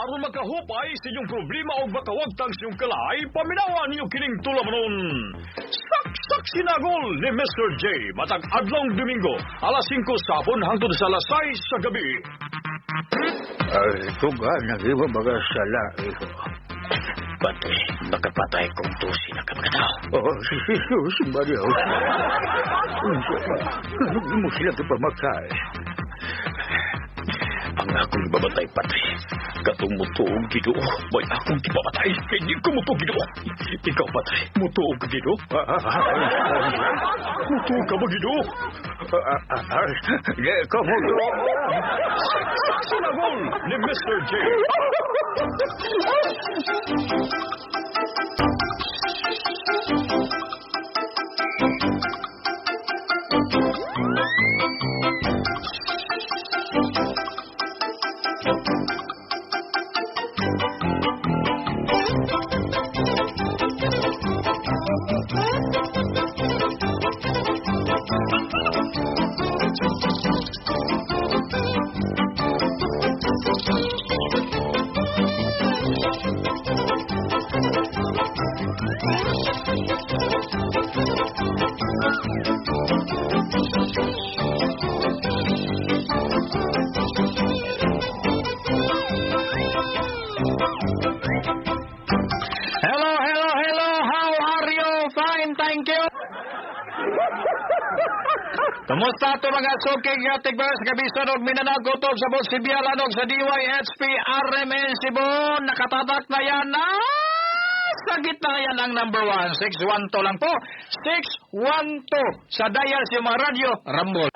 Aron magkahupay sa inyong problema o makawagtang sa inyong kalay, paminawan ninyo kining tulamanon. Saksak sinagol ni Mr. J. Matag adlong Domingo, alas 5 sabon hangtod sa alas 6 sa gabi. Ito nga, nag-iba baga sala. Patay, makapatay kong tusi na kamakataw. Jesus, Maria. Hindi mo sila kapamakay. Ang akong babatay patay. Katong mutuog Ginoo, may akong kipamatay. Hindi ko mutuog Ginoo. Ikaw patay, mutuog Ginoo. Mutuog ka ba Ginoo? Kamu Sinagol ni Mr. J. Kumusta ito mga suking yatigbar sa kabisan og Mindanao Gutob sa Bot Sibialan og sa DYHP RMN Cebu nakatatak na yan na sa gitna yan ang number 1 612 lang po 612 sa dial sa mga radyo Rambol.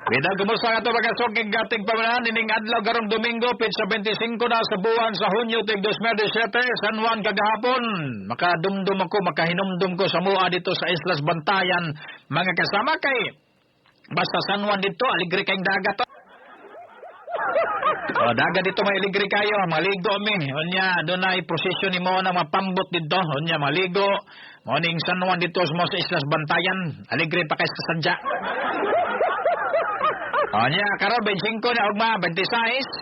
Bida, kumusta nga ito mga suking gating pamanahan ining adlaw karong Domingo pitsa 25 na sa buwan sa Hunyo tig 2017 San Juan kagahapon. Makadumdum ako, makahinumdum ko sa mua dito sa Islas Bantayan mga kasama kay basta San Juan dito aligre kayong dagat. Dagat dito may aligre kayo, maligo mi. Unya dunay prosesyon nimo na mapambot dito. Unya maligo. Morning San Juan dito sa Islas Bantayan, aligre pa kay sa sadya. Nya karon 25 na ugma 26,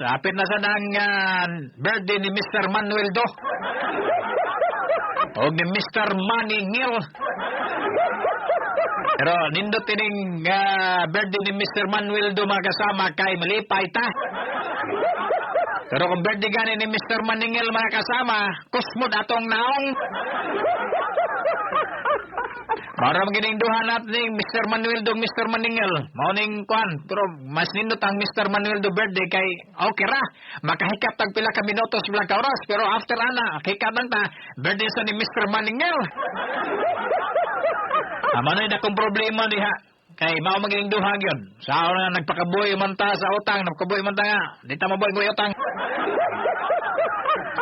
apit na sa nang birthday ni Mr. Manuel Do. Og ni Mr. Maningil. Pero nindot tining birthday ni Mr. Manuel Do mga kasama kay malipay ta. Pero kung birthday gani ni Mr. Maningil mga kasama, kusmod atong naong. Para magining duha natin ni Mr. Manuel Do, Mr. Maningil. Morning kwan. Pero mas nindot ang Mr. Manuel Do birthday kay okay ra. Makahikap tag pila ka minutos pila ka oras. Pero after ana, hikap lang ta, birthday sa ni Mr. Maningil. Manoy na kong problema diha. Kay mao magining duha gyud. Sa na nagpakabuhi man ta sa utang, nagpakabuhi man ta nga. Di ta mabuhi utang.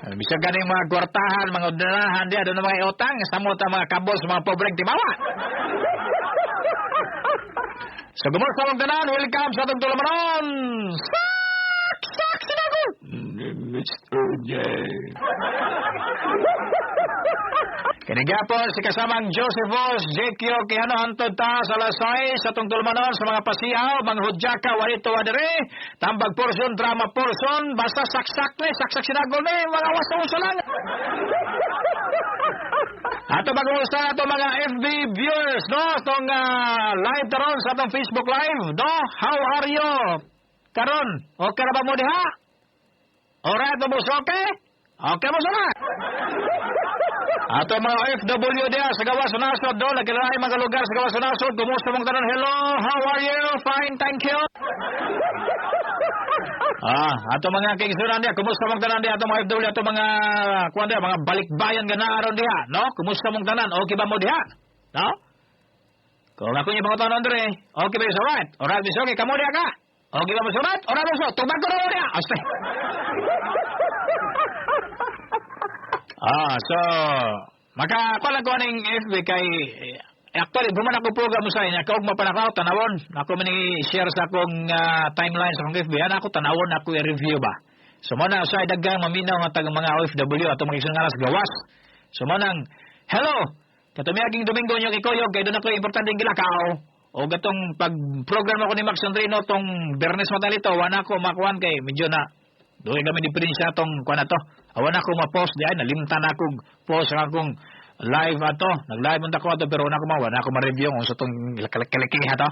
Bisa ganing mga kwartahan, mga udanahan diya, doon na mga utang, samo ta mga kabos, mga pobreng timawa. So, gumusta mong tanan, welcome sa itong tulamanon. Sak, sinagot! Mr. J. Kinigapon si kasamang Josephus, Jekyo, Kihano, Antod ta sa Lasay, sa itong tulamanon, sa mga pasiyaw, mga hudyaka, walito wadere, tambag portion, drama portion, basta saksak sinagol ni, mga wasa-wasa lang. Ato mag-uusta na ito mga FB viewers, no? Itong live taron sa itong Facebook Live, no? How are you? Karon, okay na ba mo diha? Alright, mo okay? Okay mo sana? Ato mga FW diha sa gawas sa nasod, no? Nagkilala mga lugar sa gawas sa nasod. Kumusta mong tanan? Hello, how are you? Fine, thank you. Ato mga kingsunan diha, kumusta mong tanan diha? Ato mga FW, ato mga kuwan diha, mga balikbayan ganaaron diha, no? Kumusta mong tanan? Okay ba mo diha? No? Kung ako yung mga tanan dire, okay ba yung alright? Alright, is okay, kamo diha ka? Okay ba mo alright? Alright, so, tubag ko na mo diha. Aste. So, makakuha ko ng FB kay, actually, buman ako program mo sa inyo, ako mapanakaw, tanawon. Ako mani-share sa akong timeline sa akong FB, ako tanawon, ako i-review ba. So, muna, sa dagang maminaw nga tagang mga OFW, ato mag-isang nga nas gawas. So, manang, hello, katumiyaging Domingo nyo kikoyog, kaya doon ako importante yung gilakaw. O gatong pag-program ako ni Max Andrino tong Bernes Matalito, wala ko makuan kay medyo na doon kami diferensya tong kuan na to. Awan ako ma-post di ay nalimtan ako post ang akong live ato. Nag-live man ako ato pero wala ako ma-review kung sa tong kalaki ha to.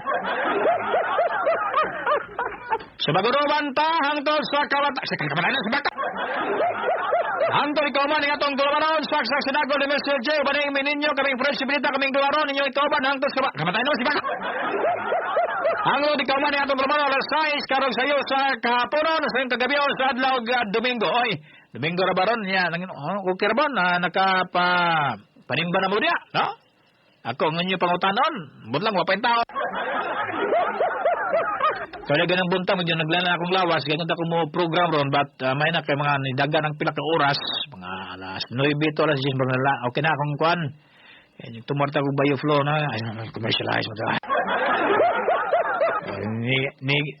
Sa baguruban ta hangtod sa kawat sa kamalanan sa bata. Hangtod ikaw man atong dularon sa sinago ni Mr. J. Baning mininyo kaming flexibility kaming dularon ninyo ikaw man hangtod sa kamatayan mo si bata. Hangtod ikaw man atong dularon alas 6 karong sayo sa kahaponon sa kagabi sa adlaw Domingo. Oy, Domingo ra baron niya okay ra ba na panimba na mo dia, no? Ako nganyo pangutanon, budlang wa pa tao. Kaya ganang bunta mo dyan, naglala akong lawas, ganyan ako mo program ron, but may na kay mga nidaga ng pila ka oras, mga alas 9 to alas 10, okay na akong kuan. Yan yung tumarta kong bioflow na, ay, commercialize mo dyan.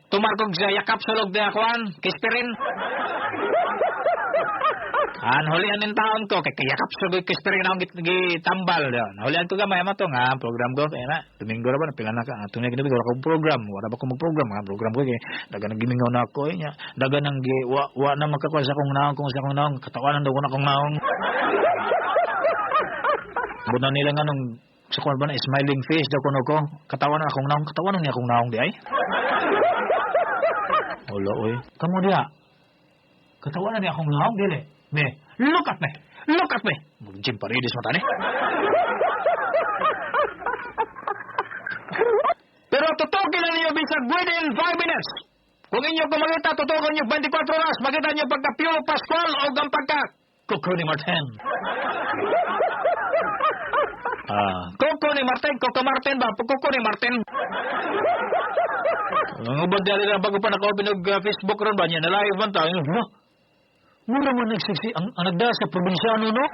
Tumar kong sa yakap sa log na kuan, kispirin. Hulihan ng taon ko, kay yakap sa kispirin akong gitambal. Hulihan ko gamay mo to nga, program ko, kaya na, Domingo ra ba, napila na ka, tunay kinabi, wala akong program, wala ba akong mag-program, nga program ko, kaya daga nang gimingaw na ako, daga nang wa na magkakuha sa akong naong, kung sa akong naong, katawanan daw ko na akong naong. Bunan nila nga nung, sa kuwan ba na, smiling face daw kuno ko, katawanan niya akong naong di ay. Wala, oy. Kamu diya, katawanan niya akong naong, dili. Look at me! Jim Paredes mo tani. Pero tutugin na niyo bisag within 5 minutes. Kung inyo kumagita, tutugan niyo 24 oras, makita niyo pagka Pio Pascual o ang pagka Coco ni Martin. Coco Martin ba? Coco ni Martin. Ang ubod dali lang bago pa naka-open ng Facebook ron ba niya na live man tayo. Mura man nagsiksi ang nagda sa probinsyano, no?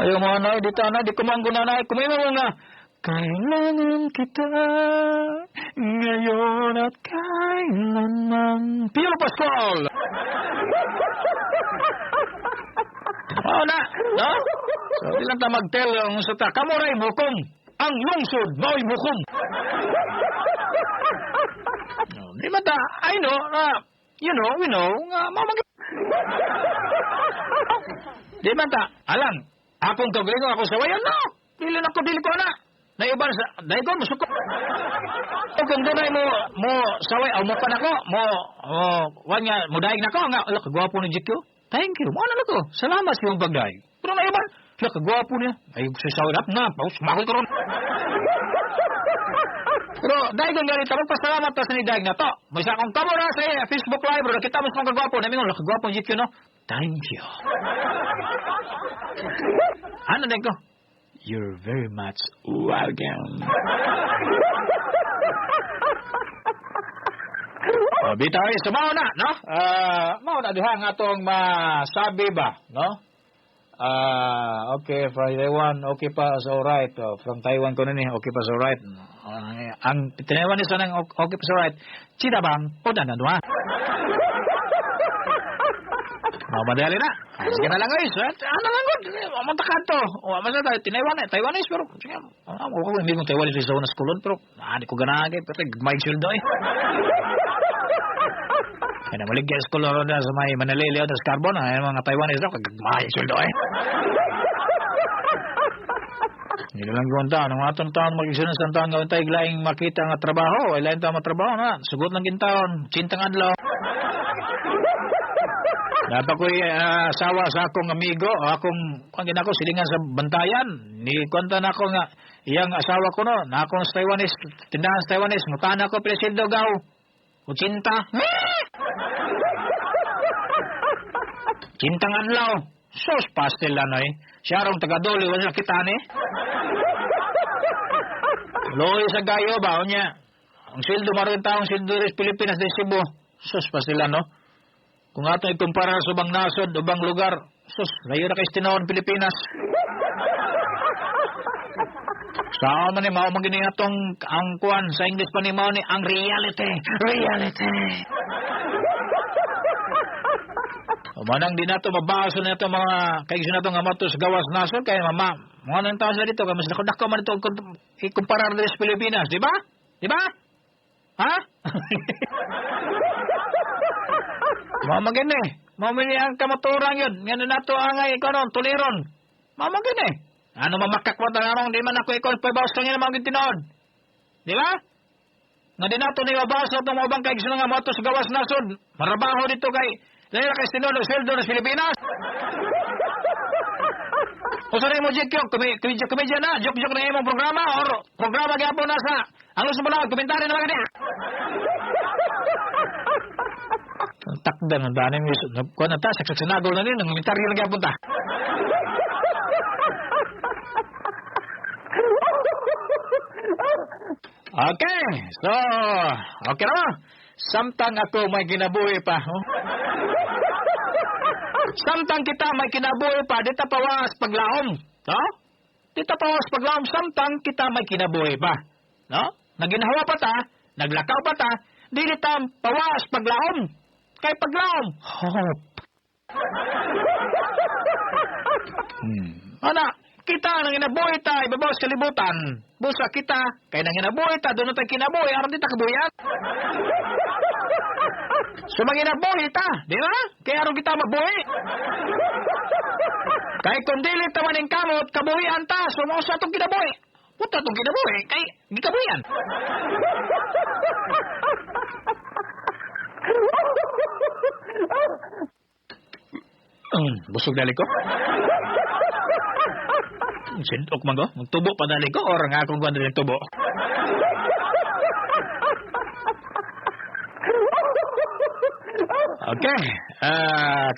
Ayaw mga nanay, di kumanggo nanay. Kumain mo nga, kailangan kita ngayon at kailanman. Pio Pascual! Oo na, no? So, di lang ta mag-tell yung sa ta. Kamuray mukom, ang lungsod, mao'y mukom. No, di man ta, I know, we know, mamagin. Di man ta, alam, akong kagaling ako sa wayan, no? Dili ko na. Naiban sa, dahil ko, musuko. O kung doon mo saway, o mo pa na ko, mo daig na ko, nga, ala, kagwapo ni Jikyo. Thank you, mo na ko. Salamat sa iyong pagdaig. Pero naiban, ala, kagwapo niya. Ay, sasawin up na, sumakol ko ron. Pero dahil kung ganito, magpasalamat ta sa ni Daig na to. May isa akong kamura sa Facebook Live, bro. Nakita mo sa mga kagwapo. Namin ko, kagwapo ang GQ, no? Thank you. Ano din ko? You're very much welcome. Bitaw ay sa mauna, no? Mauna diha nga itong masabi ba, no? Okay, from Taiwan, okay pa, so right. From Taiwan ko na ni, okay pa, so right. Ang Taiwan isa nang okay pa, so right. Chida bang, o na ha? Madali na. Sige na lang guys. Ano lang good. Mamantakan to. Masa tayo, Taiwanese, pero sige, ako hindi kong Taiwanese sa unas kulon, pero di ko ganagay, pero may sildo eh. Kaya maligyan sa kulon na sa may Manalili o sa Carbon, mga Taiwanese daw, may sildo eh. Hindi lang gawin taon. Ang atong taon, mag-isunod sa taon gawin tayo, laing makita nga trabaho. Ay lain tayo matrabaho na. Sugot lang gintaon. Cintang adlaw. Dapat ko'y asawa sa akong amigo, kung ako silingan sa bantayan, ni kwanta na ako nga, iyang asawa ko no, na akong Taiwanese, tindahan sa Taiwanese, ngutaan ako, Presido Gaw, 80. Cintang adlaw, sos pastel lang eh, siya rong taga-doli, wala kita ni. Loy sa gayo ba, niya, ang sildo maroon taong sildo rin Pilipinas de Cebu, sos pastel lang no. Kung ato ikumpara sa ubang nasod, ubang lugar, sus, layo na kayo tinawon Pilipinas. Saan man mao magining atong ang kuan sa English pa ni mao ni ang reality. Manang di nato mabaso na ito mga kaigso na ito nga matos gawas nasod kaya mama mga nang taon sa dito kaya mas dako man ito ikumparar na sa Pilipinas, di ba? Di ba? Ha? Mamagin eh. Mamili ang kamaturang yun. Nga na nato ang ikaw tuliron. Mamagin eh. Ano mamakak mo tanarong di man ako ikaw pabawas kang yun mga tinood. Di ba? Nga di nato ni mabaso itong mga bang kaigso nga matos gawas nasod. Marabaho dito kay dahil kay sinulog sweldo ng Pilipinas. O sa rin mo, Jekyo, komedya na, joke-joke na imong programa, or programa gyapon na sa, ang gusto mo lang, komentary na lang niya. Ang takdan, ang danin, kuha na ta, saksak-sinagol na rin, ang komentary lang gyapon ta. Okay, so, okay na mo. Samtang ako may kinabuhi pa. Oh? Samtang kita may kinabuhi pa, dita pawas paglaom. No? Dita pawas paglaom, samtang kita may kinabuhi pa. No? Naginhawa pa ta, naglakaw pa ta, di dita pawas paglaom. Kay paglaom, hope. Ana, kita nang inabuhi ta, ibabaw sa kalibutan. Busa kita, kay nang inabuhi ta, doon tayo kinabuhi, aron dita kabuhian. So maginabuhi ta, di ba? Kaya aron kita mabuhi. Kay kung dili ta man ang kamot, kabuhian ta, so mo sa itong kinabuhi. Puta itong kinabuhi, kay di kabuhian. Busog dali ko. Sintok man ko? Magtubo pa dali ko or nga akong ganda ng tubo? Okay.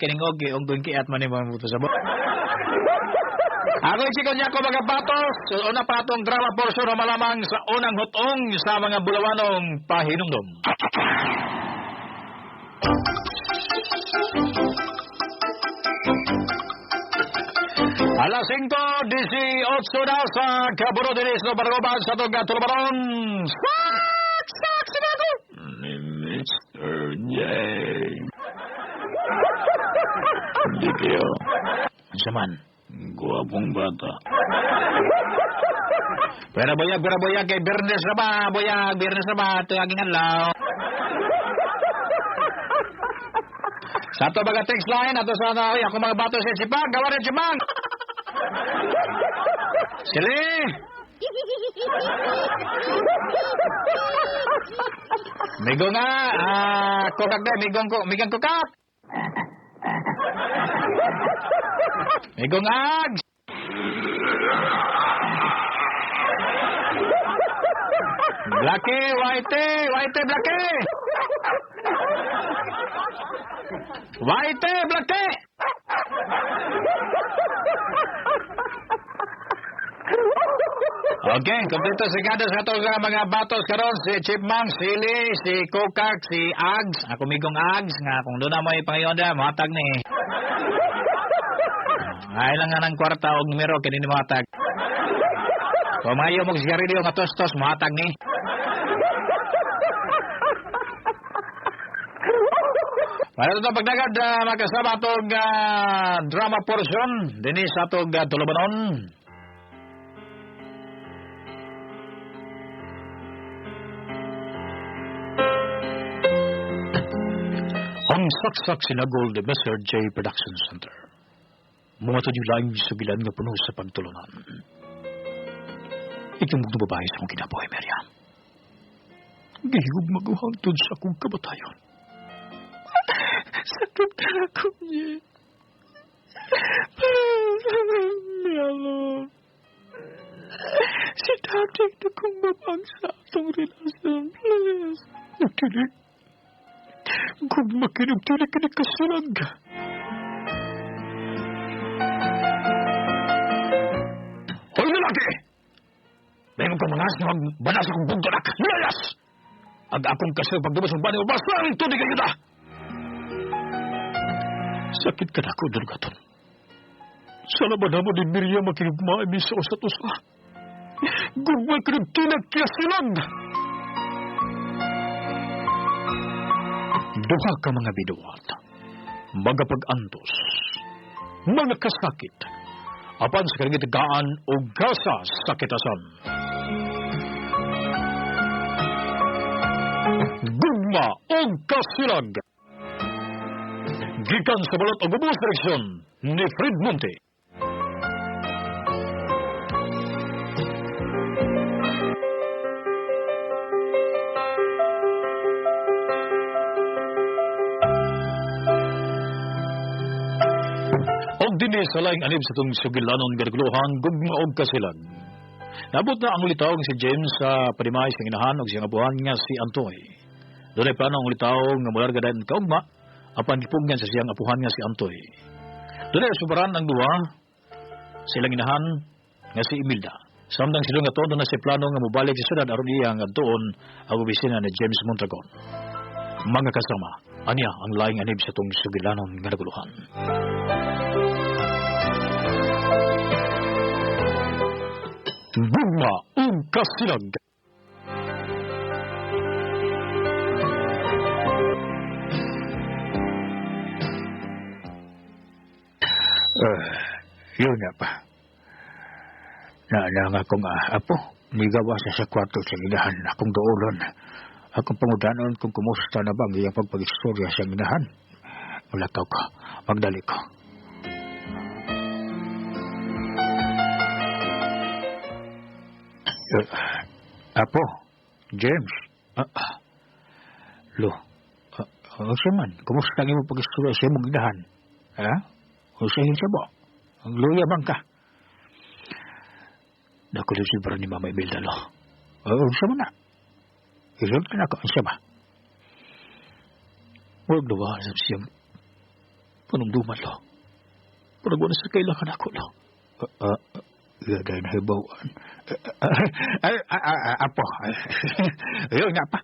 Kining unggoy kiat man yung mga muto sa bo. Ako isikon niya ko mga patos. So, una pa itong drama portion na malamang sa unang hutong sa mga bulawanong pahinumdum. Alas 5:18 daw sa Kaburo Dinis no Bargoban sa Tuga Tulubaron. Sak! Sinago! Ni Mr. J. Hindi kayo. Saman, guwapong bata. Pero boyag kay Bernes na ba? Bernes na ba? Ito yung aking alaw. Sa ito baga text line, ato sa ako mga bato sa Sipag, gawa rin Sipag! Sili! Migo nga, kokak na, migang kokak! Migong ags! Blackie, Whitey, Blackie! Whitey, Blackie! Okay, kompleto sigado sa ito mga batos karon si Chipmunk, Sili, si Kokak, si Ags. Ako migong Ags nga kung doon na mo ipangiyonda, matag ni. Ay lang nga ng kwarta o numero kini ni matag. Kung mayo mo sigarilyo nga tostos, matag ni. Para ito pagdagad magkasama itong drama portion, dinis atong tulubanon. Ang saksak sinagol ni Mr. J. Production Center. Mga ito yung live sa bilan nga puno sa pagtulunan. Ikaw magnubabae sa akong kinabuhay, Miriam. Gihig maguhantod sa akong kabatayon. Sakit ka na ko niya. Milo. Si tatay na kong mabangsa itong relasyon. Please. Nakinig. Kung makinagtinig ka na kasulag. Hoy lalaki! May magkamangas na magbanas akong bugdanak. Layas! Ag akong kasil pagdubas ng bani o basang tunig ang kita! Sakit ka na ako, Durgaton. Sa laban mo din Miriam makinugmaami sa usat-usa. Gugmay ka nagtinag kaya silang! Duha ka mga biduat. magapag-antos, mga kasakit, apan sa karingitigaan o gasa sa kitasan. Gugma o kasilag. Gikan sa balot o gubos direksyon ni Fred Monte. Og dinhi sa laing anib sa itong sugilanon garguluhan, gugma og kasilag. Nabot na ang ulitaw si James sa padimay sa inahan og siyang abuhan nga si Antoy. Doon ay plano ang ulitaw nga mularga dahil kaugma, apan gipugyan sa siyang apuhan nga si Antoy. Doon ay subaran ang duwa, silang inahan nga si Imelda. Samtang sila nga todo na si plano nga mubalik sa syudad aron iya nga doon ang opisina ni James Mondragon. Mga kasama, anya ang laing anib sa itong sugilanon nga naguluhan. Gugma o kasilag. Yun na pa. Naala nga akong apo, nigawa sa kwarto sa inahan akong doolon. Akong pangudanon kung kumusta na ba ang iyang pagpag-istorya sa inahan. Mulakaw ko, magdali ko. Apo, James. Siya man, kumusta ang iyong pag-istorya sa iyong inahan? Ha? Usahin siya ba? Ang luya bang ka? Nakulit si Bro ni Mama Imelda, lo. Siya mo na. Isulot ka na ako. Siya ba? Huwag nawa sa siyang panumduman, lo. Parang wala sa kailangan ako, lo. Gaday na hibawaan. Apo. Ayun nga pa.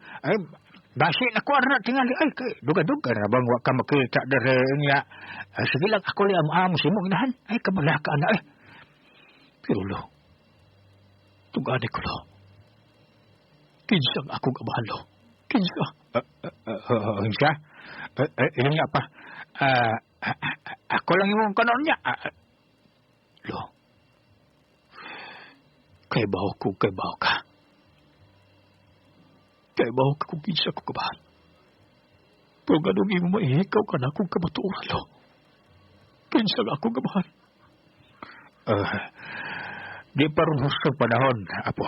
Basi na ko na tingali ay kay duga-duga na bang wa ka makita dere niya. Sige lang ako li am si mo inahan. Ay kamalaka na eh. Pero lo. Tugani ko lo. Kinsa ako kabahan lo. Kinsa. Kinsa. Ini nga pa. Ako lang yung kanon niya. Lo. Kay baho ka. Kaya ba ako kung kinsa ko kabahan? Pero ganun mo maihikaw ka na kung kamaturan, lo. Kinsa nga ako kabahan? Di pa rin gusto panahon, apo.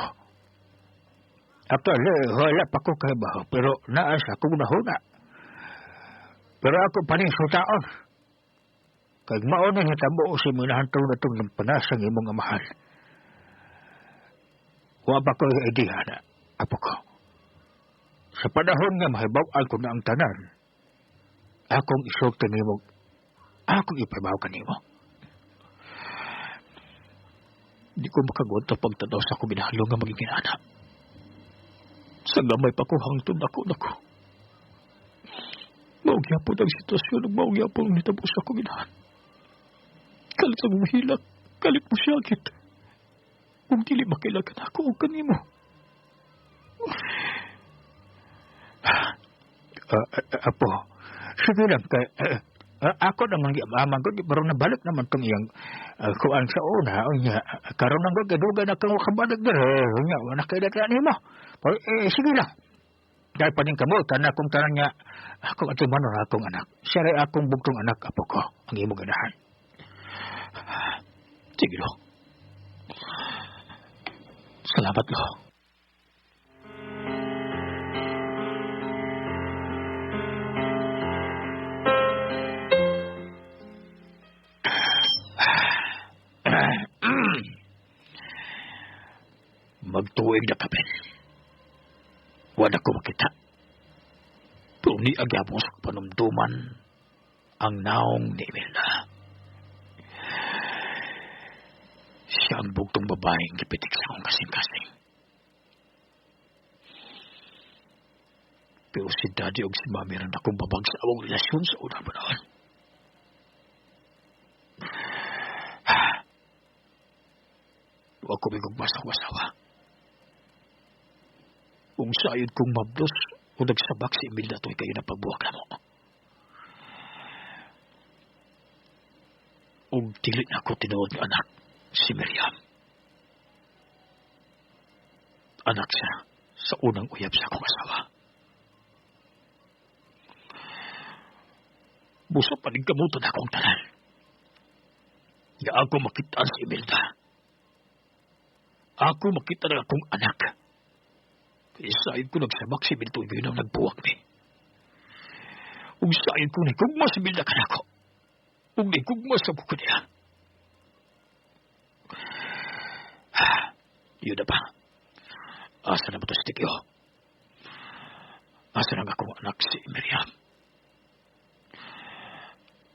Actually, wala pa ko kay baho, pero naas akong nahuna. Pero ako panisutaon. Kaya mauna niya tabo si minahantong na itong ng panasang imong amahal. Wa pa ko yung idea na, apo ko. Sa panahon nga mahibawal ko na ang tanan, akong isulti nimo, akong ipabaw ka nimo. Di ko makagunta pagtanaw sa kuminahalo nga magiging anak. Sa gamay pa ko hangtod ako. Maugyapon ang sitwasyon ng maugyapon ang nitabos sa kuminahan. Kalit ang humilak, kalit mo siyagit. Kung dili makilagan ako o kanimo. Apo, sige lang, ako naman amang ko, pero nabalik naman itong iyang kuan sa una, karoon ng gagadugan na kang wakabalik na wala kailangan mo. Sige lang, dahil pa din kamutan na kung tanang niya, akong atumanon akong anak, siya rin akong bugtong anak, apo ko, ang iyong ganahan. Sige lo. Salamat lo. Magtuwing na kami. Wala ko makita. Pero ni agyapos panumduman ang naong ni Imelda. Siya ang bugtong babaeng gipitik sa akong kasing-kasing. Pero si Daddy o si Mami rin akong babag sa awang relasyon sa unang panahon. Ako may kagwasawa-wasawa. Kung sayod kong mabdos o nagsabak si Imelda to'y kayo na pagbuwag na mo. ug dili na ako tinuod nga anak si Miriam. Anak siya sa unang uyab sa akong asawa. Busa panigkamutan akong tanan. Nga ako makita si Imelda. Ako makita na akong anak. Kaya sa'yo ko nagsabak si Imelda yun ang nagbuwak ni. Ug sa'yo ko nagkugma si Imelda ka na ako. Ug nagkugma sa buko niya. Yun na ba? Asa na ba ito si Tikyo? Asa na akong anak si Miriam?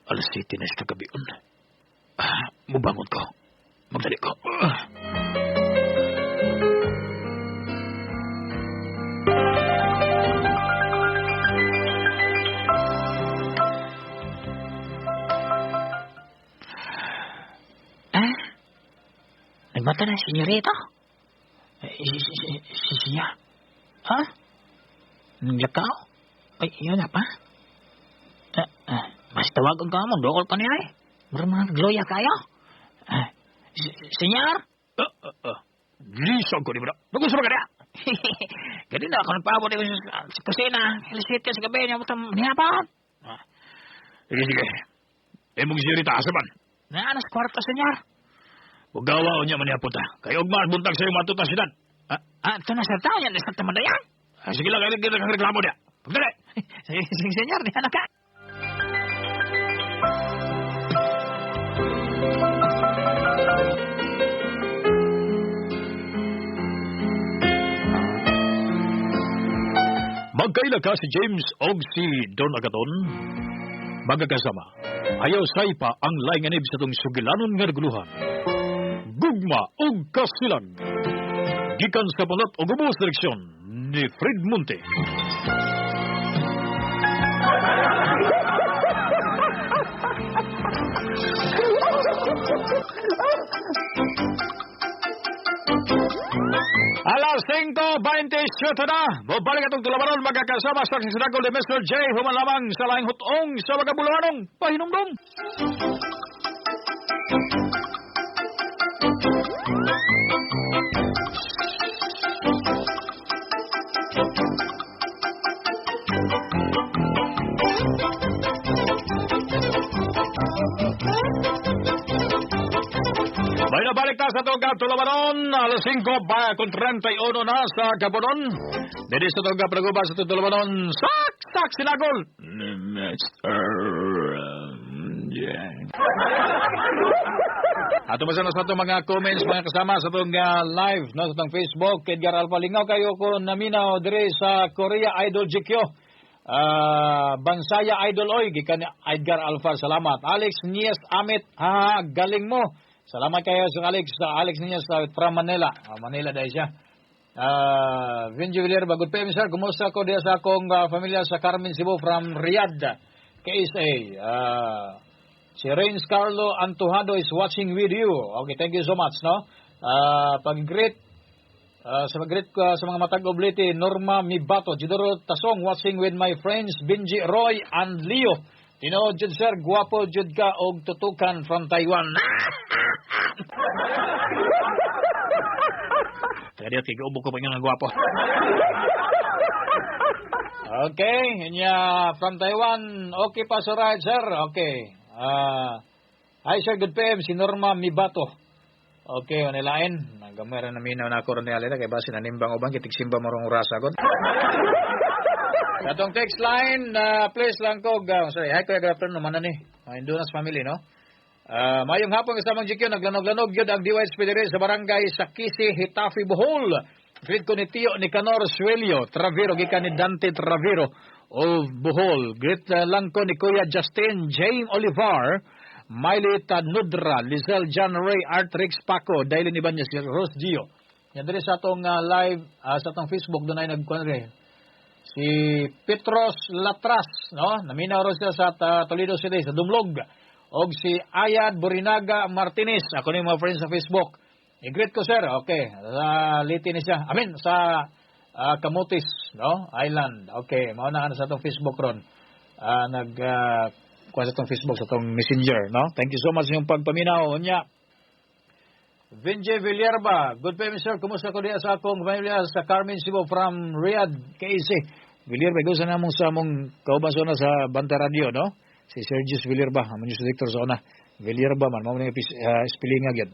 Alas 7 na sa kagabion. Mubangon ko. Magdali ko. Nagmata na, senyorita? Siya? Ha? Naglakaw? Ay, yun na pa? Mas tawagan ka mo, dokol pa niya eh. Marang gloya kayo? Senyor? Lisog ko ni mo na. Nagusto ka niya? Ganun na ako nagpaabot sa kusina. Ilisit ka sa gabi niya mo itong niyapan. Sige. Mong sirita asaman. Ano sa kwarto, senyor? Ugawa o niya maniapunta. Kaya ugmas buntag sa iyong matuta sidan. Ito na sa tao yan, isang tamadayan. Sige lang, kang reklamo niya. Pagdali. Sige, senyor, di na ka. Magkaila ka si James o si Don Agaton. Magkakasama. Ayaw say pa ang lainganib sa itong sugilanon nga reguluhan. Gugma o kasilag. Gikan sa panat o gubos direksyon ni Fred Monte. Alas 5:27 na. Mabalik atong tulabanon magkakasama sa sinagol ni Mr. J. Human lamang sa laing hutong sa mga buluhanong pahinumdum. May nabalik na sa itong tulabanon. Alas 5:31 na sa Gabonon. Dito sa itong pagubas sa itong tulabanon. Sak sinagol. Ato masana sa itong mga comments, mga kasama sa itong live no, sa itong Facebook. Edgar Alfa Lingaw kayo ko naminaw dire sa Korea Idol GQ. Bansaya Idol Oy, gikan ni Edgar Alfa, salamat. Alex Nies Amit, galing mo. Salamat kayo sa Alex Nies from Manila. Manila dahil siya. Vinci Villar, bagod pa sir. Kumusta ko diya sa akong familia sa Carmen Cebu from Riyadh, KSA. Si Reigns Carlo Antojado is watching with you. Okay, thank you so much, no? Pag-greet sa mga matag obliti, Norma Mibato, Jidoro Tasong, watching with my friends Benji Roy and Leo. Tino, Jud sir, guwapo jud ka og tutukan from Taiwan. Kaya tigaubo ko pa nga guwapo. Okay, inya from Taiwan. Okay pa sa right, sir. Okay. Hi sir, good PM, si Norma Mibato. Okay, onilain. Nagamera na minaw na ako ron ni Alita, kaya ba sinanimbang ubang kitigsimba morong urasa ko. Katong text line, please lang ko. Sorry, hi kuya, good afternoon naman na ni. Indunas family, no? Mayong hapon kasamang GQ, naglanog-lanog yun ang DYSP dire sa barangay Sakisi, Hitafi, Bohol. Greet ko ni Tio Nicanor Suelio Travero, gikan ni Dante Travero of Bohol. Greet lang ko ni Kuya Justin James Olivar, Miley Nudra, Lizelle John Ray, Artrix Paco, Daily ni Banyas, Rose Gio. Yan dire sa atong live, sa atong Facebook, doon ay nagkuhan si Petros Latras, no? Naminaw rin siya sa Toledo City, sa Dumlog. Og si Ayad Borinaga Martinez, ako ni mga friends sa Facebook. I-greet ko, sir. Okay. Liti ni siya. Sa Camotes, no? Island. Okay. Mauna ka na sa itong Facebook ron. kuha sa itong Facebook, sa itong Messenger, no? Thank you so much yung pagpaminaw. Nya. Vinje Villarba, good pay, sir. Kumusta ko diya sa akong pamilya sa Carmen Cebu from Riyadh, KC. Villarba, gusto na mong sa mong kauban na sa Banta Radio, no? Si Sergius Villarba, ang news director sa una. Villarba man, mao ni spelling agad.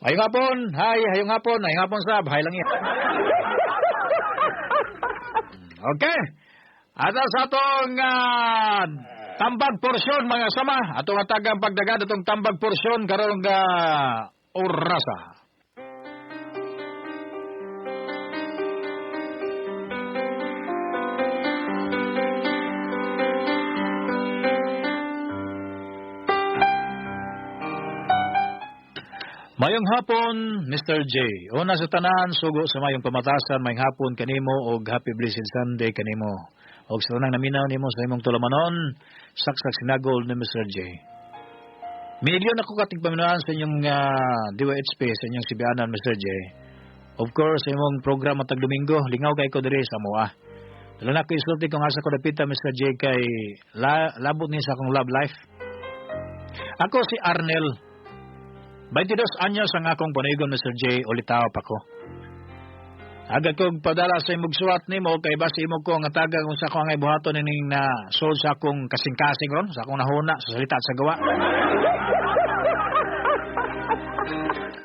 Ayong hapon, hi, ayong hapon sab, hi lang yan. Okay. Ata sa atong tambag porsyon mga sama, atong atagang pagdagad atong tambag porsyon karong orasa. Mayong hapon, Mr. J. Una sa tanan, sugo sa mayong pamatasan, mayong hapon kanimo og happy blessed Sunday kanimo. Og sa tanang naminaw nimo sa imong tulamanon, saksak sinagol ni Mr. J. Milyon ako kating paminuan sa inyong DYHP, sa inyong sibianan, Mr. J. Of course, sa imong programa tag Domingo, lingaw kay ko diri sa Moa. Dala na ko isulti kung asa ko dapita, Mr. J, kay labot ni sa akong love life. Ako si Arnel. 22 anyos ang akong panigon, Mr. J, ulitaw pa ko. Agad kong padala sa imong suwat nimo kay basi imo ko nga taga kung sa ako ang ibuhaton ning na soul sa akong kasing-kasing ron, sa akong nahuna sa salita at sa gawa.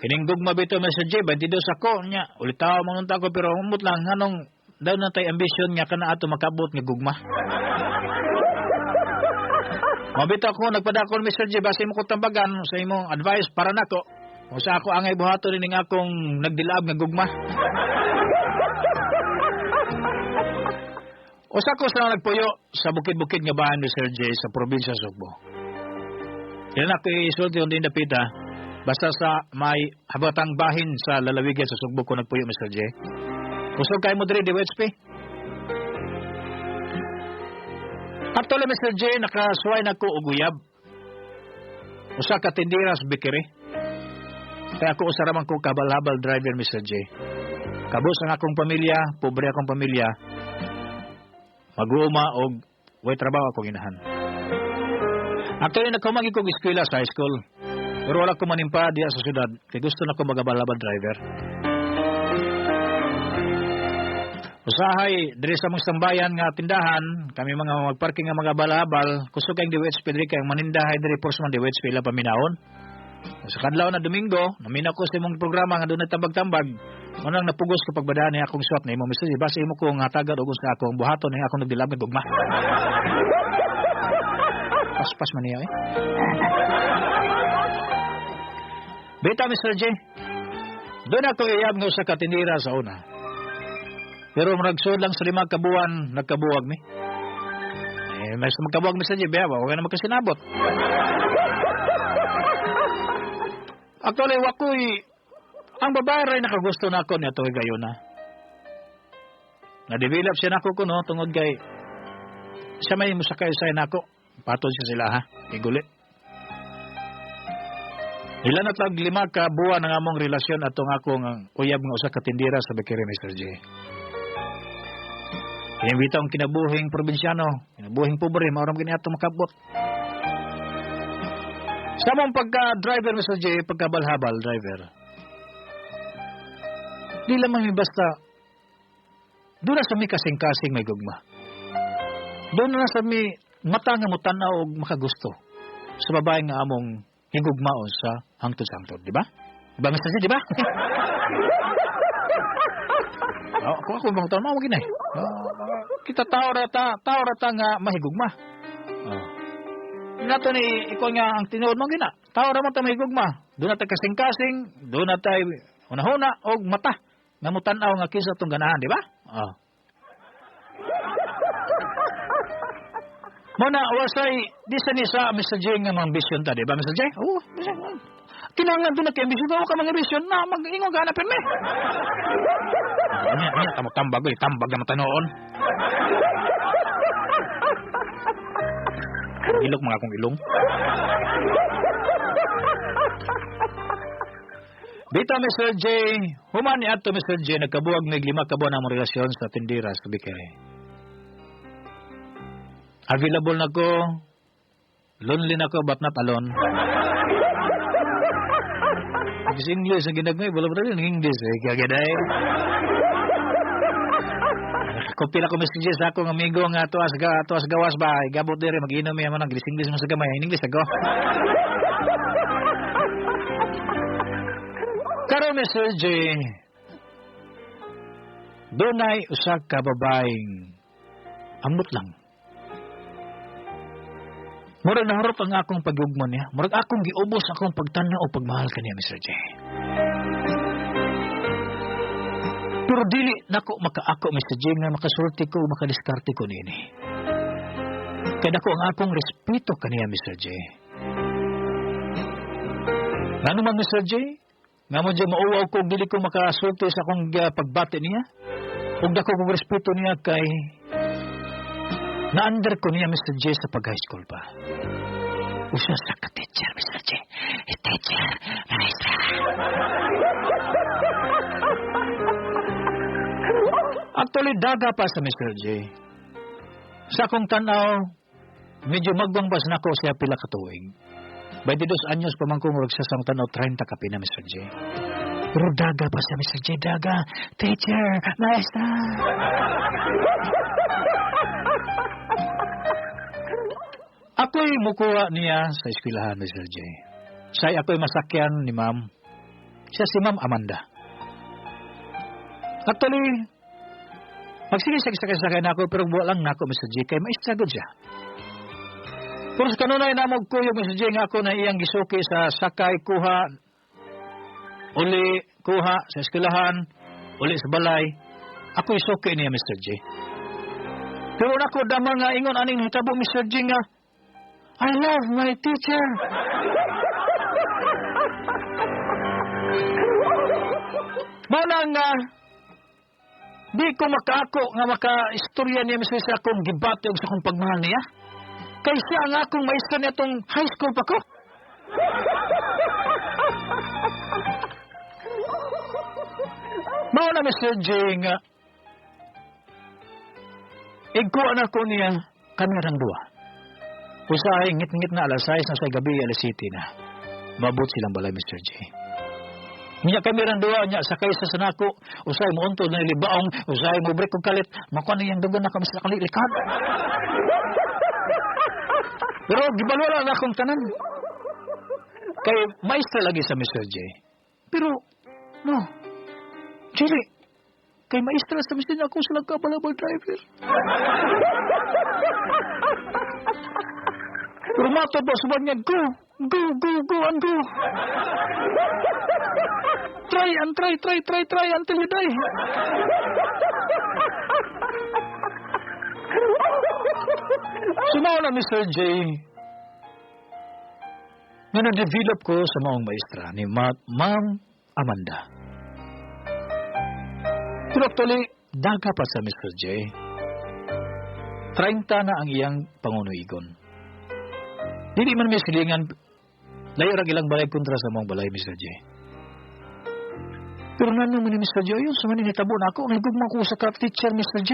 Kining gugma bito, Mr. J, 22 ako nya. Ulitaw manunta ko pero humot lang anong daw na tay ambisyon nga kana ato makabot nga gugma. Mabita ko nagpadakon, Mr. J, basi mo ko tambagan sa imong advice para nako. O sa ako ang ibuhaton ning akong nagdilaab nga gugma. O sa ako sa nagpuyo sa bukid-bukid nga bahan ni Sir J sa probinsya Sugbo. Yan ako isulti yung din napita. Basta sa may habatang bahin sa lalawigan sa Sugbo ko nagpuyo, Mr. J. Kusog kayo mo diri, DWHP? Actually, Mr. J, nakasuway na ko og uyab. Usa ka tindira sa Bikiri. Kaya ako usaraman ko kabal-habal driver, Mr. J. Kabus ang akong pamilya, pobre akong pamilya. Mag-uuma og way trabaho akong inahan. Actually, nagkumagi kong eskwela sa high school. Pero wala ko manimpa diya sa syudad. Kaya gusto na ko magabal-habal driver. Usahay, diri sa mga sambayan nga tindahan, kami mga magparking nga mga balabal, kusog kayong DWHP diri kayong manindahay diri Forsman DWHP ila paminaon. Sa kadlaw na Domingo, naminaw ko sa imong programa nga doon tambag-tambag, manang napugos ko pagbadaan ni akong swat na imo, Mr. J, basta imo ko nga tagad og sa akong buhaton ni akong nagdilab nga gugma. Paspas man niya Beta, Mr. J, doon ako iyab nga sa katinira sa una. Pero maragsod lang sa 5 kabuwan, nagkabuwag mi. Mas magkabuwag mi sa J, baya, huwag na magkasinabot. Actually, wakoy, ang babae rin nakagusto na ako niya ito gayon na. Na-develop siya na ako kuno, tungod kay, siya may musakay-usay na ako. Patod siya sila ha, igulit. Ilan at lang 5 kabuwan ng among relasyon atong akong uyab nga usa ka tindira sa Bikiri, Mr. J. Inimbita ang kinabuhing probinsyano, kinabuhing pobre, mauram gini ato makabot. Sa mong pagka-driver, Mr. J, pagka-balhabal driver, di lamang basta, doon na sa mi kasing-kasing may gugma. Doon na sa mi mata nga mo tanaw og makagusto sa babae nga among higugmaon sa hangtod-hangtod, di ba? Di ba, Mr. J, di ba? Ako bang taon mo ginay. Kita tao rata nga mahigugma. Nato ni ikaw nga ang tinuod mo gina. Tao ra man ta mahigugma. Doon na ta kasing-kasing, doon na tay una-una og mata nga mutan-aw nga kinsa tong ganahan, di ba? Muna wasay di sa ni sa Mr. J nga ambisyon ta, di ba, Mr. J? Kinahanglan doon na kay ambisyon ka mga ambisyon na mag-ingon ka hanapin me. Anya, tambag na matanoon. Ilok mga akong ilong. Bita, Mr. J, humani ato, Mr. J, nagkabuwag ng 5 kabuan ang relasyon sa tindira sa Bikiri. Available na ko Lonely na ko, but not alone. Kasi English ang ginagmay, wala pa rin ng English. Kagaday. Kupila ko messages sa akong amigo nga tuwas gawas ba. Gabot dire, mag-inom yaman ng English mo sa gamay. In English ako. Karon Mr. J, dunay usa ka babaeng ambot lang. Murag naharap ang akong pagugmon niya. Murag akong giubos akong pagtanaw o pagmahal kaniya, Mr. J. Pero dili nako makaako, Mr. J, nga makasulti ko, makadiskarte ko nini. Kaya nako ang akong respeto kaniya, Mr. J. Ano man, Mr. J? Nga mo dyan mauwaw ko, dili ko makasulti sa akong pagbati niya. Huwag dako kong respeto niya kay na-under ko niya, Mr. J, sa pag-high school pa. Usa sa ka-teacher, Mr. J. Teacher, maestra. Actually, daga pa sa Mr. J. Sa akong tanaw, medyo magbangbas na ako siya pila katuwing. 22 anyos pa man kong sa sang tanaw, 30 kapi na, Mr. J. Pero daga pa sa Mr. J, daga. Teacher, maestra. Ako'y mukuha niya sa eskwelahan, Mr. J. Say ako'y masakyan ni ma'am. Siya si Ma'am Amanda. Actually, magsige-sakay na ako, pero buwa lang na ako, Mr. J, kay maisagod siya. Pero sa kanunay namog ko yung Mr. J nga ako na iyang gisuki sa sakay, kuha, uli, kuha sa eskwelahan, uli sa balay. Ako'y suki niya, Mr. J. Pero ako damang nga ingon aning hitabo, Mr. J, nga, I love my teacher. Muna nga, di ko makaako nga maka-istorya niya mismo sa akong gibate o sa akong pagmahal niya. Kaya siya ang akong maestra niya itong high school pa ko. Muna, Mr. J, nga, igkuan ako niya kamerang duwa. Usahay, ngit-ngit na alas 6 na sa gabi, alas 7 na. Mabot silang balay, Mr. J. Niya kami randuwa niya, sakay sa sanako, usahay mo untod na ilibaong, usahay mo break kong kalit, makuha na yung dugan na kami sa kalilikad. Pero gibalwala na akong tanan. Kay maestra lagi sa Mr. J. Pero, no, Jerry, kay maestra sa Mr. J, ako silang kabalabal driver. Pero matod ba sa banyan, go, and go. Try until you die. Sumaw na, Mr. J. Nga na-develop ko sa maong maestra ni Ma'am Amanda. Pero actually, daga pa sa Mr. J. 30 na ang iyang pangunuigon. Dili man may silingan, layo rag ilang balay kontra sa mong balay, Mr. J. Pero nga naman ni Mr. J, yun, sa maninitabo na ako, nagugmang ko sa ka-teacher, Mr. J.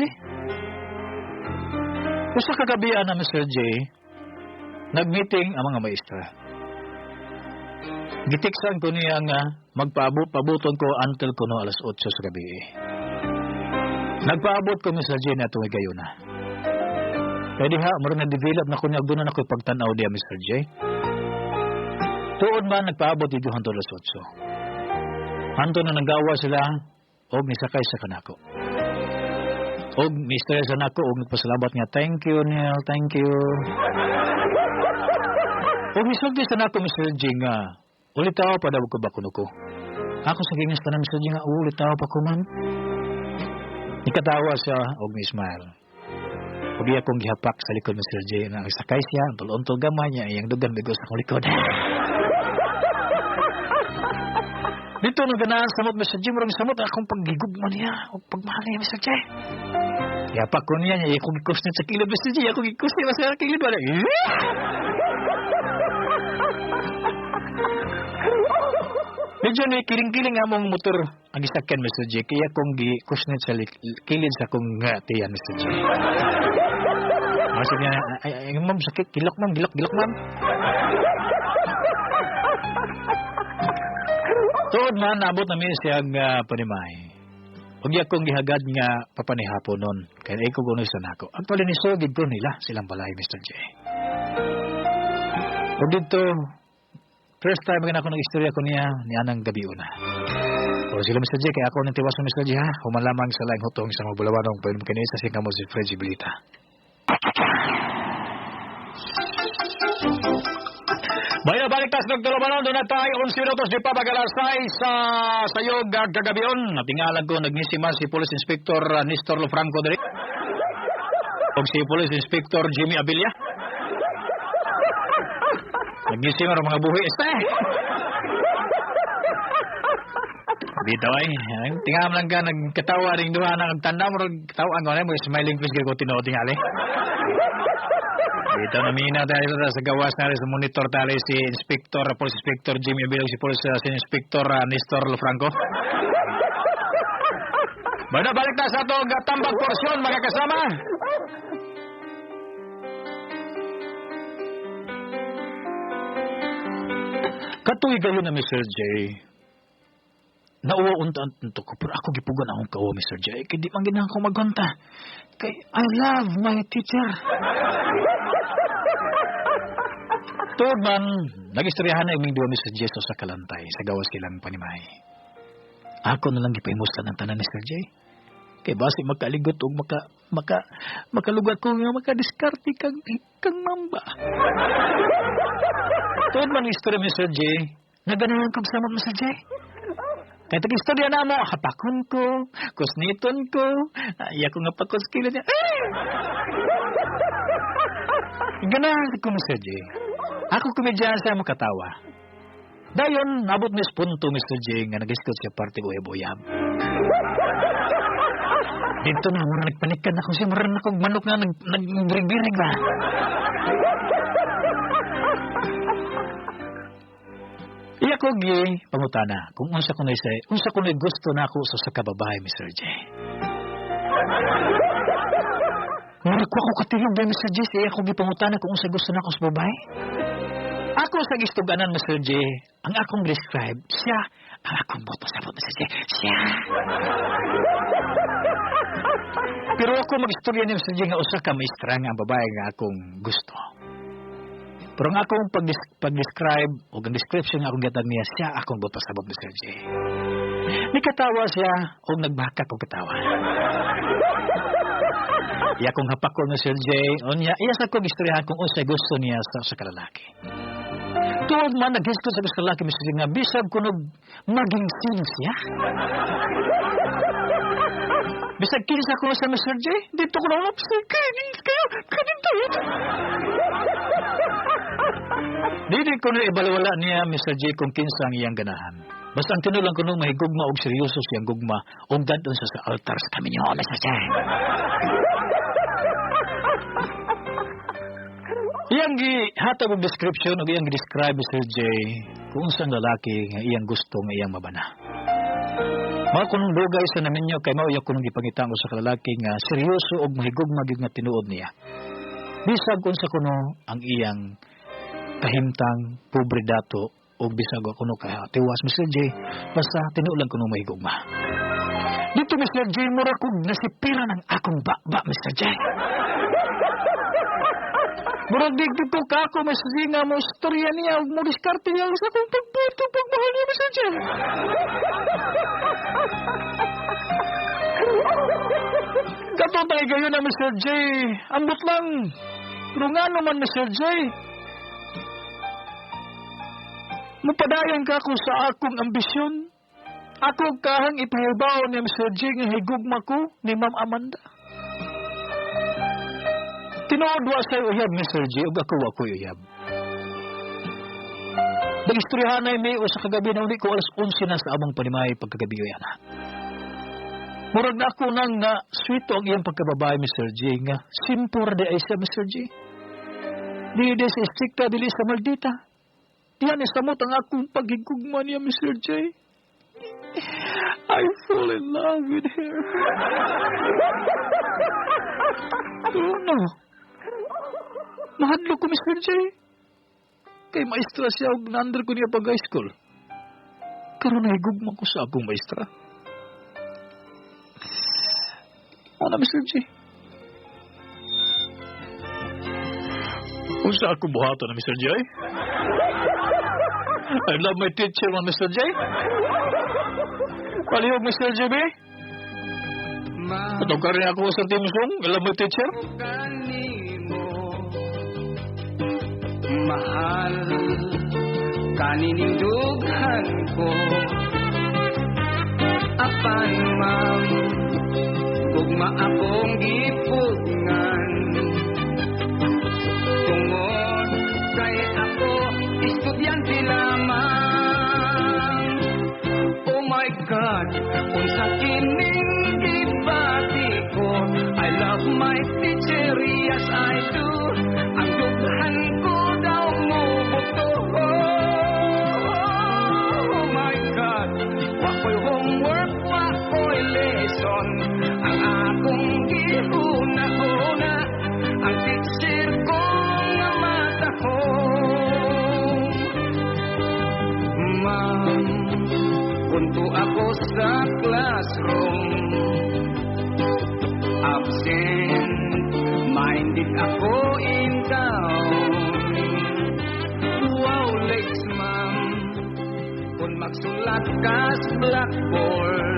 O sa kagabian na, Mr. J, nag-meeting ang mga maestra. Gitiksan ko niya nga, magpaabot-pabuton ko until ko no alas 8 sa gabi. Nagpaabot ko, Mr. J, na tuwig gayo na. Kaya diha, marang na-develop na kunyag doon na ako pagtanaw diya, Mr. J. Tuod man, nagpaabot dito hantod alas 8. Hantod na nanggawa sila, og nisakay sa kanako. Og Mr. sa nako, og nagpasalamat nga, thank you, Neil, thank you. Og misulti sa nako, Mr. J, nga, ulitaw pa daw ko ba kuno ko. Ako sa gingas pa na, Mr. J, nga, ulitaw pa ko man. Ikatawa siya, og ni-smile. Pag akong gihapak sa likod ni Sir J, na sakay siya, untol-untol gamay niya, iyang dugan bigos akong likod. Dito nung ganahan samot Mr. J, marang samot akong paggigugman niya, o pagmahal niya, Mr. J. Gihapak ko niya, akong gikus niya sa kilid, Mr. J, akong gikus niya sa kilid, wala. Medyo na kiling-kiling among motor ang isakyan, Mr. J. Kaya kong gikusnit sa kilid sa kong tiyan, Mr. J. Sabi niya, ay, ma'am, sakit. Gilak, ma'am. Gilak, ma'am. Tuod man, naabot namin siyang panimay. Huwag akong gihagad nga papanihapon nun. Kaya ay ko gunoy sa nako. Actually, nisugid ko nila silang balay, Mr. J. O dito, first time nga ako nag-istorya ko niya ng gabi una. O sila, Mr. J, kaya ako nang tiwas ng Mr. J, ha? Humalamang sa laing hutong sa mga bulawanong pwede kanisa si kamo si Freddy Bilita. Bayan balik tas nagtulumanon, doon na tayo 11 minutos di pa magalasay sa sayog gagabion. Natingalan ko, nagnisiman si Police Inspector Nestor Lofranco dali. O si Police Inspector Jimmy Abilia. Nagnisiman ang mga buhi. Dito ay, tingam lang ka, nagkatawa rin duha na nagtanda mo, nagkatawa ko na mo, smiling face ko tinoo tingali. Dito naminaw tayo sa gawas na sa monitor tayo si Inspector, Police Inspector Jimmy Abilia, si Police Inspector Nestor Lofranco. Bada balik na sa itong tambang porsyon, mga kasama. Katuig kayo na, Mr. J. Nauwa-untaan ito ko, pero ako gipugan akong kawo, Mr. J. Kaya di man ginang ko magunta. Kaya I love my teacher. Tuod man, nag-istoryahan na iming duwa, Mr. J, sa kalantay, sa gawas kilang panimay. Ako na lang gipahimustan ng tanan, Mr. J. Kaya basi makaligot o makalugat ko nga makadiskarte kang mamba. Tuod man istorya, Mr. J, naganahan kong samot, Mr. J. Kaya tag-istorya na mo, hapakon ko, kusniton ko, iya ko nga pagkuskila niya. Ganahan ko, Mr. J. Ako kumedyan sa makatawa. Dayon, nabot mis punto, Mr. J, nga nag-iskot siya parte uyab-uyab. Dito na, mura nagpanikan ako siya, mura na akong manok na nag-birig ba. Iya ko gi pangutana kung unsa ko na gusto na ako sa kababae, Mr. J. Mura ko ako katilog ba, Mr. J, iya ko gi pangutana kung unsa gusto na ako sa babae. Ako sa gistuganan, Mr. J, ang akong describe, siya ang akong boto sa Mr. J. Siya. Pero ako mag-istorya ni Mr. J nga usa ka maestra nga ang babae nga akong gusto. Pero ang akong pag-describe o ang description nga akong gatag niya, siya akong boto sa Mr. J. Nikatawa siya o nagbaka kong katawa. Iya kong hapak ko, Mr. J, o niya, iya sa kong istoryahan kung unsay gusto niya sa kalalaki. Tuod man, nag-gusto sa kalalaki, Mr. J, nga bisag ko maging sin siya. Bisag kinsa ko sa Mr. J, dito ko na upsay kayo, kanito. Dili ko na ibalawala niya, Mr. J, kung kinsa ang iyang ganahan. Basta ang tinulang ko nung mahigugma og seryoso siyang gugma o gadon sa altar sa kami niyo, Mr. J. Iyang gihatag og description o iyang describe, Mr. J, kung unsang lalaki nga iyang gusto nga iyang mabana. Mga kunong lugay sa namin niyo, kay mauyak kunong ipangitang sa lalaki nga seryoso o mahigugma gyud nga tinuod niya. Bisag unsa kuno ang iyang kahimtang, pobre dato, o bisag kuno ka tiwas, Mr. J, basta tinulang kuno mahigugma. Dito, Mr. J, mura kong nasipira ng akong bakba, Mr. J. Murag digdig ko ka ako, Mr. J, nga mo istorya niya, o mo diskarte niya sa akong pagbuto, pagmahal niya, Mr. J. Katotay kayo na, Mr. J. Ambot lang. Pero nga naman, Mr. J. Mupadayan ka ako sa akong ambisyon. Ako kahang ipahibaw ni Mr. J nga higugma ko ni Ma'am Amanda. Tinuodwa sa'yo uyab, Mr. J, ug ako uyab. Nag-istoryahan na may o sa kagabi na uli ko alas 11 na sa among panimay pagkagabi ko yan. Murag na ako nang na sweeto ang iyang pagkababae, Mr. J, nga simpor de ay siya, Mr. J. Di sa istikta, dili sa maldita. Diyan isamot ang akong paghigugma niya, Mr. J. I fall in love with her. Oh, no. Mahadlo ko, Mr. J. Kay maestra siya og naandar ko niya pag high school. Karon ay gugma ko sa akong maestra. Ano, Mr. J? Unsa ako buhato na, Mr. J? I love my teacher, man, Mr. J. Palihog, Mr. J, be? Atong ka rin ako sa timsong, I love my teacher. Mahal kaninindughan ko apan ma'am gugma akong gipugngan tungod kay ako estudyante lamang. Oh my God, unsa kining gibati ko, I love my teacher, yes I do. Ang dughan ko daw mo buto. Oh my God, wako'y homework, wako'y lesson. Ang akong gihuna-huna, ang teacher ko nga matahong. Ma'am, punto ako sa classroom, absent minded ako in town. Wow, legs, ma'am, kung magsulat ka sa blackboard,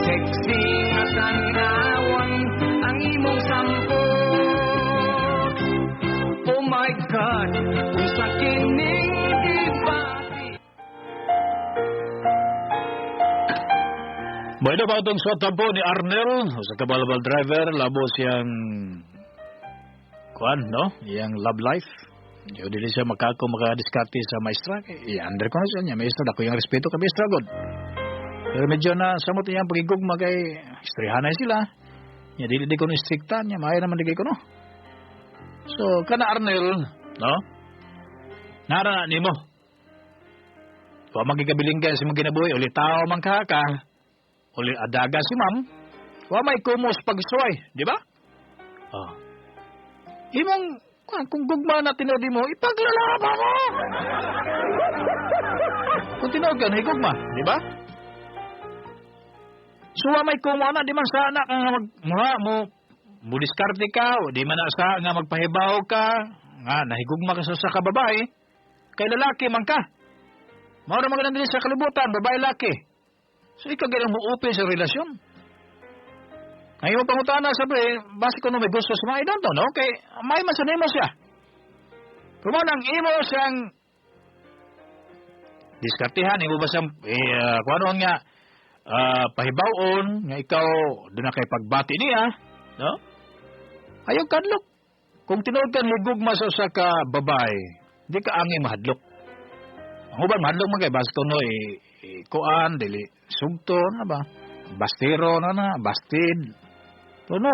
sexy nga tanawan ang imong sampot. Oh my God, kung sa kining gibati. May na ba itong swat tampo ni Arnel, sa kabalabal driver, labo siyang, kuan, no? Yang love life. Yung dili siya makadiskarte sa maestra. I-under ko na siya niya, maestra, ako yung respeto ka maestra, God. Pero medyo na samot niya pagigugma kay istrihanay sila. Niya, dili ko na istrikta niya, maayo naman digay ko, no? So, kana Arnel, no? Nara ni mo. Kung magigabiling ka sa mga ginabuhi, uli tao man ka, uli adaga si ma'am, wa may kumos pagsuway, di ba? Oh. Imong, kung gugma na tinodi mo, ipaglalaban mo! Kung tinod ka, higugma, di ba? So, wa may kumo na, di man sana ka nga mo diskarte ka, o di man na sa nga magpahibaw ka, nga nahigugma ka sa kababae, kay lalaki man ka. Maura magandang din sa kalibutan, babae-laki. So, ikaw ganang mo-open sa relasyon. Ngayon mo pangutana, sabi, basi ko no may gusto sa mga idonto, no? Okay, may masanay mo siya. Kung ang imo siyang diskartihan, imo ba siyang, kung ano nga, pahibawon, nga ikaw, doon na kay pagbati niya, no? Ayaw kadlok. Kung tinood ka ligugma sa ka babae, di ka angin mahadlok. Ang uban, mahadlok man kay, basi ko no, kuan, dili, sugto, na ba? Bastero na, bastid. So, no?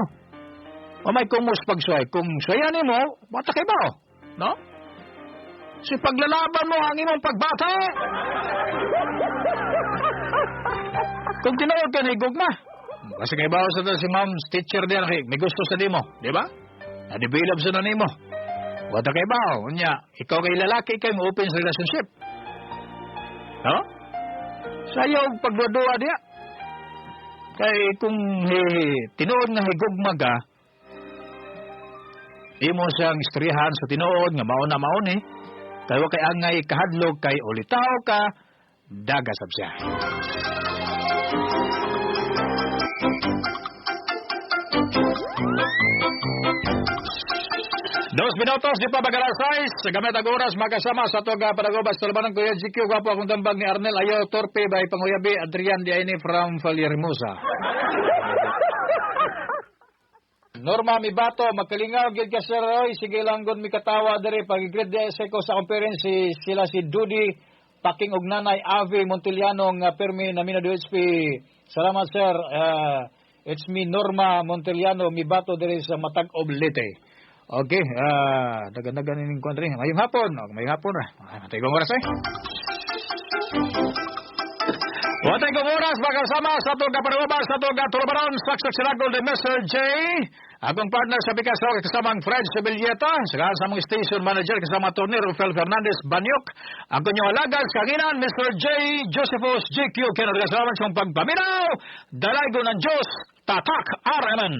O may kumus pagsuay. Kung suyanin mo, bata kay bao. No? Si paglalaban mo ang imong pagbata. Kung tinood ka ni gugma. Kasi kay bao sa si ma'am, teacher diyan, may gusto sa nimo. Di ba? Na-develop sa na nimo. Bata kay bao. Unya, ikaw kay lalaki, kay mo open relationship. No? Sayaw pagdudua diya. Kay kung tinuod nga higugma ka, imo siyang istoryahan sa tinuod nga maon na maon kay wa kay angay kahadlok kay ulitaw ka, dagasab siya. 2 minutos di pa mag-alas 6 sa gamit ang oras magkasama sa toga padagobas talabanan Kuya GQ gwapo akong tambag ni Arnel Ayo Torpe by Panguyabi Adrian Diaini from Valiermosa. Norma Mibato magkalingaw gid ka sir oy sige lang gud mi katawa diri pag-grade ko sa conference sila si Dudi Paking og Nanay Ave Monteliano nga permi na minado HP. Salamat sir. It's me Norma Monteliano Mibato diri sa Matag Oblete. Okay, dagan-dagan ning kuan rin. Mayong hapon ra. Matay kong oras Watay kong oras, makasama sa itong kapanawabas sa itong katulabaron, saksak sinagol ni Mr. J. Akong partner sa Picasso, kasamang Fred Sevilleta, saka sa mga station manager, kasama Tony Rafael Fernandez Banyok. Ang kanyang alagas, kaginan, Mr. J. Josephus GQ, kinaragasaman siyang pagpaminaw. Dalay ko ng Diyos, tatak RMN.